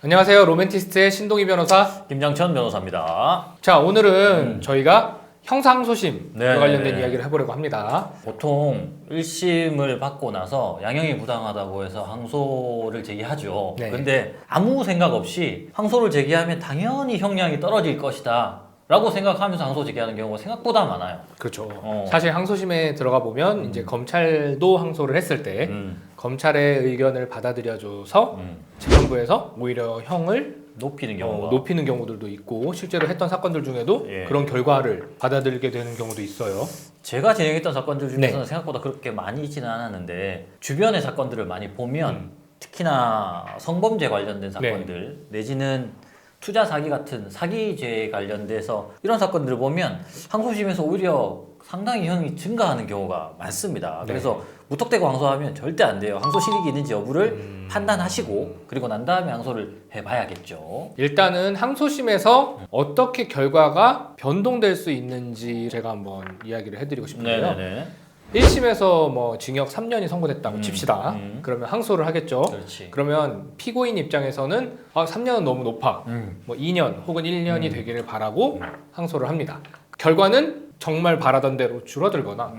안녕하세요. 로맨티스트의 신동희 변호사 김장천 변호사입니다. 자, 오늘은 저희가 형사항소심과 네. 관련된 이야기를 해보려고 합니다. 보통 1심을 받고 나서 양형이 부당하다고 해서 항소를 제기하죠. 네. 근데 아무 생각 없이 항소를 제기하면 당연히 형량이 떨어질 것이다 라고 생각하면서 항소 제기하는 경우가 생각보다 많아요. 그렇죠. 어. 사실 항소심에 들어가 보면 이제 검찰도 항소를 했을 때 검찰의 의견을 받아들여줘서 재판부에서 오히려 형을 높이는 경우가 높이는 경우들도 있고 실제로 했던 사건들 중에도 예. 그런 결과를 받아들이게 되는 경우도 있어요. 제가 진행했던 사건들 중에서는 네. 생각보다 그렇게 많이 있지는 않았는데 주변의 사건들을 많이 보면 특히나 성범죄 관련된 사건들 내지는 투자 사기 같은 사기죄에 관련돼서 이런 사건들을 보면 항소심에서 오히려 상당히 형이 증가하는 경우가 많습니다. 네. 그래서 무턱대고 항소하면 절대 안 돼요. 항소 실익이 있는지 여부를 판단하시고 그리고 난 다음에 항소를 해봐야겠죠. 일단은 항소심에서 어떻게 결과가 변동될 수 있는지 제가 한번 이야기를 해드리고 싶은데요. 네네네. 1심에서 뭐 징역 3년이 선고됐다고 칩시다. 그러면 항소를 하겠죠. 그렇지. 그러면 피고인 입장에서는 3년은 너무 높아. 뭐 2년 혹은 1년이 되기를 바라고 항소를 합니다. 결과는 정말 바라던 대로 줄어들거나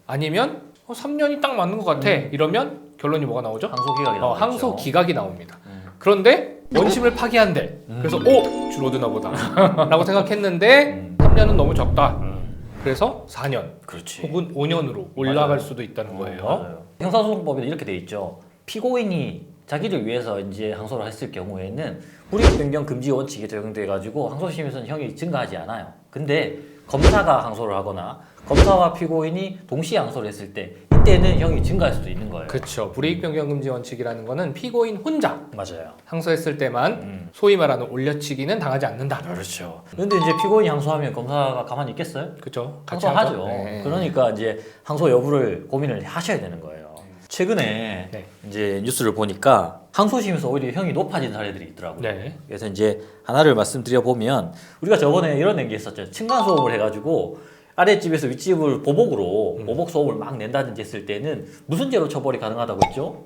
아니면 3년이 딱 맞는 것 같아. 이러면 결론이 뭐가 나오죠? 항소 기각이 나오죠. 항소 기각이 나옵니다. 그런데 원심을 파기한대. 그래서 줄어드나 보다 라고 생각했는데 3년은 너무 적다. 그래서 4년 그렇지. 혹은 5년으로 올라갈 맞아요. 수도 있다는 거예요. 맞아요. 형사소송법에도 이렇게 돼 있죠. 피고인이 자기를 위해서 이제 항소를 했을 경우에는 불이익 변경 금지 원칙이 적용돼 가지고 항소심에서는 형이 증가하지 않아요. 근데 검사가 항소를 하거나 검사와 피고인이 동시에 항소를 했을 때 이때는 형이 증가할 수도 있는 거예요. 그렇죠. 불이익 변경 금지 원칙이라는 거는 피고인 혼자 맞아요. 항소했을 때만 소위 말하는 올려치기는 당하지 않는다. 그렇죠. 근데 이제 피고인이 항소하면 검사가 가만히 있겠어요? 그렇죠. 항소하죠. 네. 그러니까 이제 항소 여부를 고민을 하셔야 되는 거예요. 최근에 네. 이제 뉴스를 보니까 항소심에서 오히려 형이 높아진 사례들이 있더라고요. 네. 그래서 이제 하나를 말씀드려 보면 우리가 저번에 이런 얘기 했었죠. 층간 소음을 해가지고 아랫집에서 윗집을 보복으로 보복 소음을 막 낸다든지 했을 때는 무슨 죄로 처벌이 가능하다고 했죠?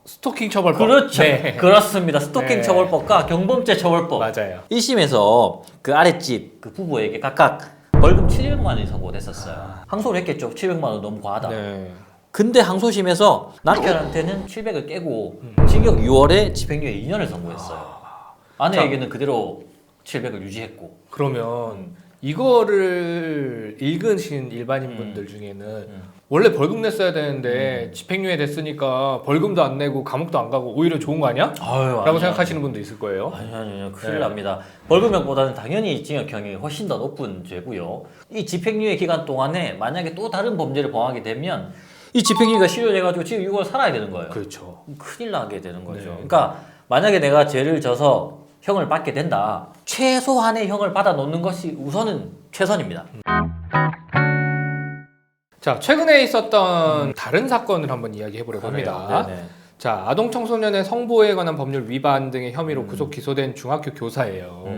스토킹 처벌법. 그렇죠. 네. 그렇습니다. 스토킹 네. 처벌법과 경범죄 처벌법. 맞아요. 1심에서 그 아랫집 그 부부에게 각각 벌금 700만 원이 선고됐었어요. 항소를 했겠죠. 700만 원 너무 과하다. 네. 근데 항소심에서 남편한테는 700을 깨고 징역 6월에 집행유예 2년을 선고했어요. 아내에게는 그대로 700을 유지했고. 그러면 이거를 읽으신 일반인 분들 중에는 원래 벌금 냈어야 되는데 집행유예 됐으니까 벌금도 안 내고 감옥도 안 가고 오히려 좋은 거 아니야? 아유, 라고 생각하시는 분도 있을 거예요. 아니요. 큰일 네. 납니다. 벌금형보다는 당연히 징역형이 훨씬 더 높은 죄고요. 이 집행유예 기간 동안에 만약에 또 다른 범죄를 범하게 되면 이 집행유예가 실효돼가지고 지금 6월 살아야 되는 거예요. 그렇죠. 큰일 나게 되는 거죠. 네. 그러니까 만약에 내가 죄를 져서 형을 받게 된다. 최소한의 형을 받아 놓는 것이 우선은 최선입니다. 자, 최근에 있었던 다른 사건을 한번 이야기해 보려고 합니다. 네네. 자, 아동 청소년의 성보호에 관한 법률 위반 등의 혐의로 구속 기소된 중학교 교사예요.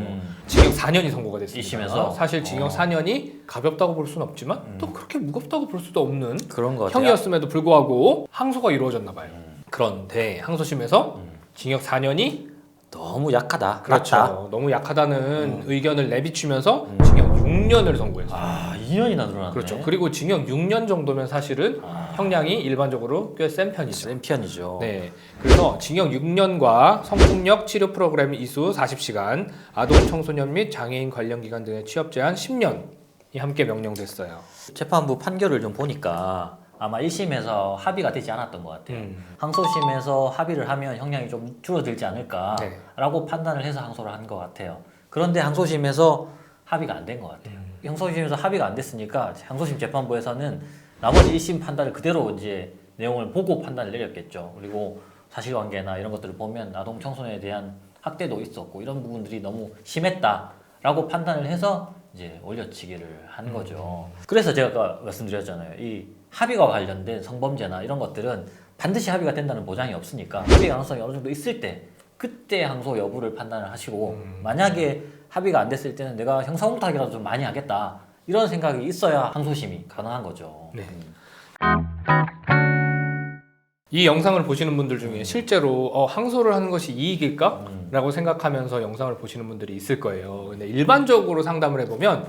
징역 4년이 선고가 됐습니다. 1심에서? 사실 징역 4년이 가볍다고 볼 수는 없지만 또 그렇게 무겁다고 볼 수도 없는 그런 거 같아요. 형이었음에도 불구하고 항소가 이루어졌나 봐요. 그런데 항소심에서 징역 4년이 너무 약하다. 그렇죠. 낮다. 너무 약하다는 의견을 내비치면서 징역 6년을 선고했어요. 아, 2년이나 늘어났네. 그렇죠. 그리고 징역 6년 정도면 사실은 형량이 일반적으로 꽤 센 편이죠. 센 편이죠. 네. 그래서 징역 6년과 성폭력 치료 프로그램 이수 40시간, 아동 청소년 및 장애인 관련 기관 등의 취업 제한 10년이 함께 명령됐어요. 재판부 판결을 좀 보니까 아마 1심에서 합의가 되지 않았던 것 같아요. 항소심에서 합의를 하면 형량이 좀 줄어들지 않을까라고 판단을 해서 항소를 한 것 같아요. 그런데 항소심에서 합의가 안 된 것 같아요. 항소심에서 합의가 안 됐으니까 항소심 재판부에서는 나머지 1심 판단을 그대로 이제 내용을 보고 판단을 내렸겠죠. 그리고 사실관계나 이런 것들을 보면 아동 청소년에 대한 학대도 있었고 이런 부분들이 너무 심했다라고 판단을 해서 이제 올려치기를 한 거죠. 그래서 제가 아까 말씀드렸잖아요. 이 합의가 관련된 성범죄나 이런 것들은 반드시 합의가 된다는 보장이 없으니까 합의 가능성이 어느 정도 있을 때 그때 항소 여부를 판단을 하시고 만약에 합의가 안 됐을 때는 내가 형사홍탁이라도 좀 많이 하겠다 이런 생각이 있어야 항소심이 가능한 거죠. 네. 이 영상을 보시는 분들 중에 실제로 항소를 하는 것이 이익일까? 라고 생각하면서 영상을 보시는 분들이 있을 거예요. 근데 일반적으로 상담을 해보면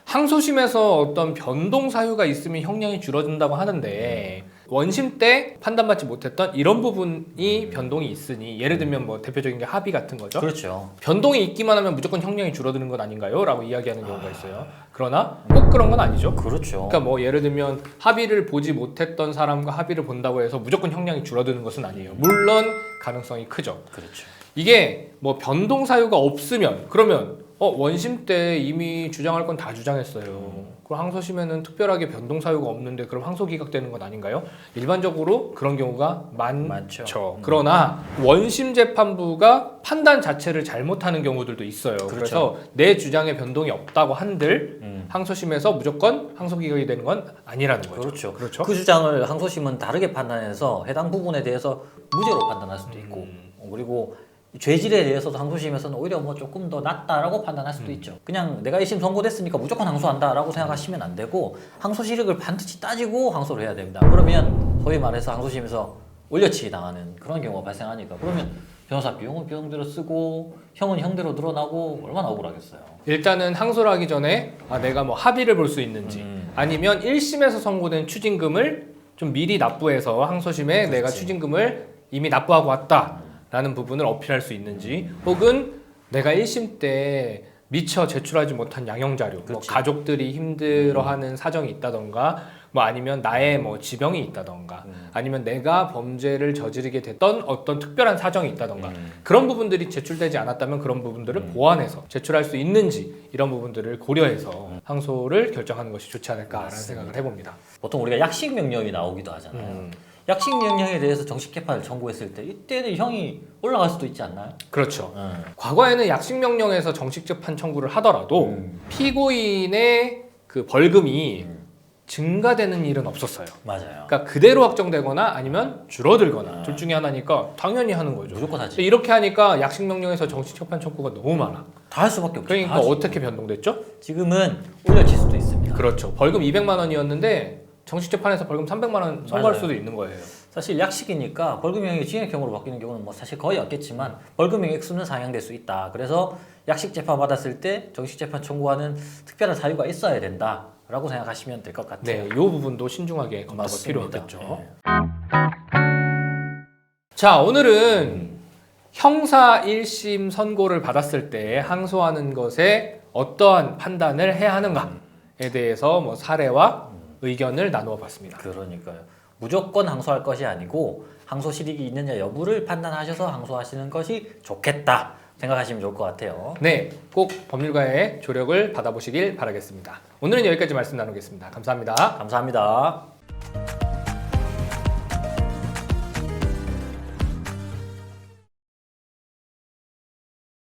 항소심에서 어떤 변동 사유가 있으면 형량이 줄어든다고 하는데 원심 때 판단받지 못했던 이런 부분이 변동이 있으니 예를 들면 뭐 대표적인 게 합의 같은 거죠. 그렇죠. 변동이 있기만 하면 무조건 형량이 줄어드는 것 아닌가요? 라고 이야기하는 경우가 있어요. 그러나 꼭 그런 건 아니죠. 그렇죠. 그러니까 뭐 예를 들면 합의를 보지 못했던 사람과 합의를 본다고 해서 무조건 형량이 줄어드는 것은 아니에요. 물론 가능성이 크죠. 그렇죠. 이게 뭐 변동 사유가 없으면 그러면 원심 때 이미 주장할 건 다 주장했어요. 그럼 항소심에는 특별하게 변동 사유가 없는데 그럼 항소 기각되는 건 아닌가요? 일반적으로 그런 경우가 많죠. 그러나 원심 재판부가 판단 자체를 잘못하는 경우들도 있어요. 그렇죠. 그래서 내 주장에 변동이 없다고 한들 항소심에서 무조건 항소 기각이 되는 건 아니라는 거죠. 그렇죠. 그 주장을 항소심은 다르게 판단해서 해당 부분에 대해서 무죄로 판단할 수도 있고 그리고 죄질에 대해서도 항소심에서는 오히려 뭐 조금 더 낫다라고 판단할 수도 있죠. 그냥 내가 1심 선고됐으니까 무조건 항소한다라고 생각하시면 안 되고 항소 실익을 반드시 따지고 항소를 해야 됩니다. 그러면 소위 말해서 항소심에서 올려치기 당하는 그런 경우가 발생하니까 그러면 변호사 비용은 비용대로 쓰고 형은 형대로 늘어나고 얼마나 억울하겠어요. 일단은 항소를 하기 전에 내가 뭐 합의를 볼 수 있는지 아니면 1심에서 선고된 추징금을 좀 미리 납부해서 항소심에 내가 추징금을 이미 납부하고 왔다 라는 부분을 어필할 수 있는지 혹은 내가 1심 때 미처 제출하지 못한 양형자료 뭐 가족들이 힘들어하는 사정이 있다던가 뭐 아니면 나의 뭐 지병이 있다던가 아니면 내가 범죄를 저지르게 됐던 어떤 특별한 사정이 있다던가 그런 부분들이 제출되지 않았다면 그런 부분들을 보완해서 제출할 수 있는지 이런 부분들을 고려해서 항소를 결정하는 것이 좋지 않을까라는 생각을 해봅니다. 보통 우리가 약식 명령이 나오기도 하잖아요. 약식 명령에 대해서 정식 재판을 청구했을 때 이때는 형이 올라갈 수도 있지 않나요? 그렇죠. 과거에는 약식 명령에서 정식 재판 청구를 하더라도 피고인의 그 벌금이 증가되는 일은 없었어요. 맞아요. 그러니까 그대로 확정되거나 아니면 줄어들거나 둘 중에 하나니까 당연히 하는 거죠. 무조건 하지. 이렇게 하니까 약식 명령에서 정식 재판 청구가 너무 많아. 다 할 수밖에 없죠. 그러니까 어떻게 변동됐죠? 지금은 올려질 수도 있습니다. 그렇죠. 벌금 200만 원이었는데 정식 재판에서 벌금 300만 원 선고할 수도 있는 거예요. 사실 약식이니까 벌금형이 징역형으로 바뀌는 경우는 뭐 사실 거의 없겠지만 벌금형 액수는 상향될 수 있다. 그래서 약식 재판 받았을 때 정식 재판 청구하는 특별한 사유가 있어야 된다라고 생각하시면 될 것 같아요. 네, 이 부분도 신중하게 검토가 맞습니다. 필요하겠죠. 네. 자, 오늘은 형사 1심 선고를 받았을 때 항소하는 것에 어떠한 판단을 해야 하는가에 대해서 뭐 사례와 의견을 나누어 봤습니다. 그러니까요. 무조건 항소할 것이 아니고 항소 실익이 있느냐 여부를 판단하셔서 항소하시는 것이 좋겠다 생각하시면 좋을 것 같아요. 네, 꼭 법률가의 조력을 받아보시길 바라겠습니다. 오늘은 여기까지 말씀 나누겠습니다. 감사합니다. 감사합니다.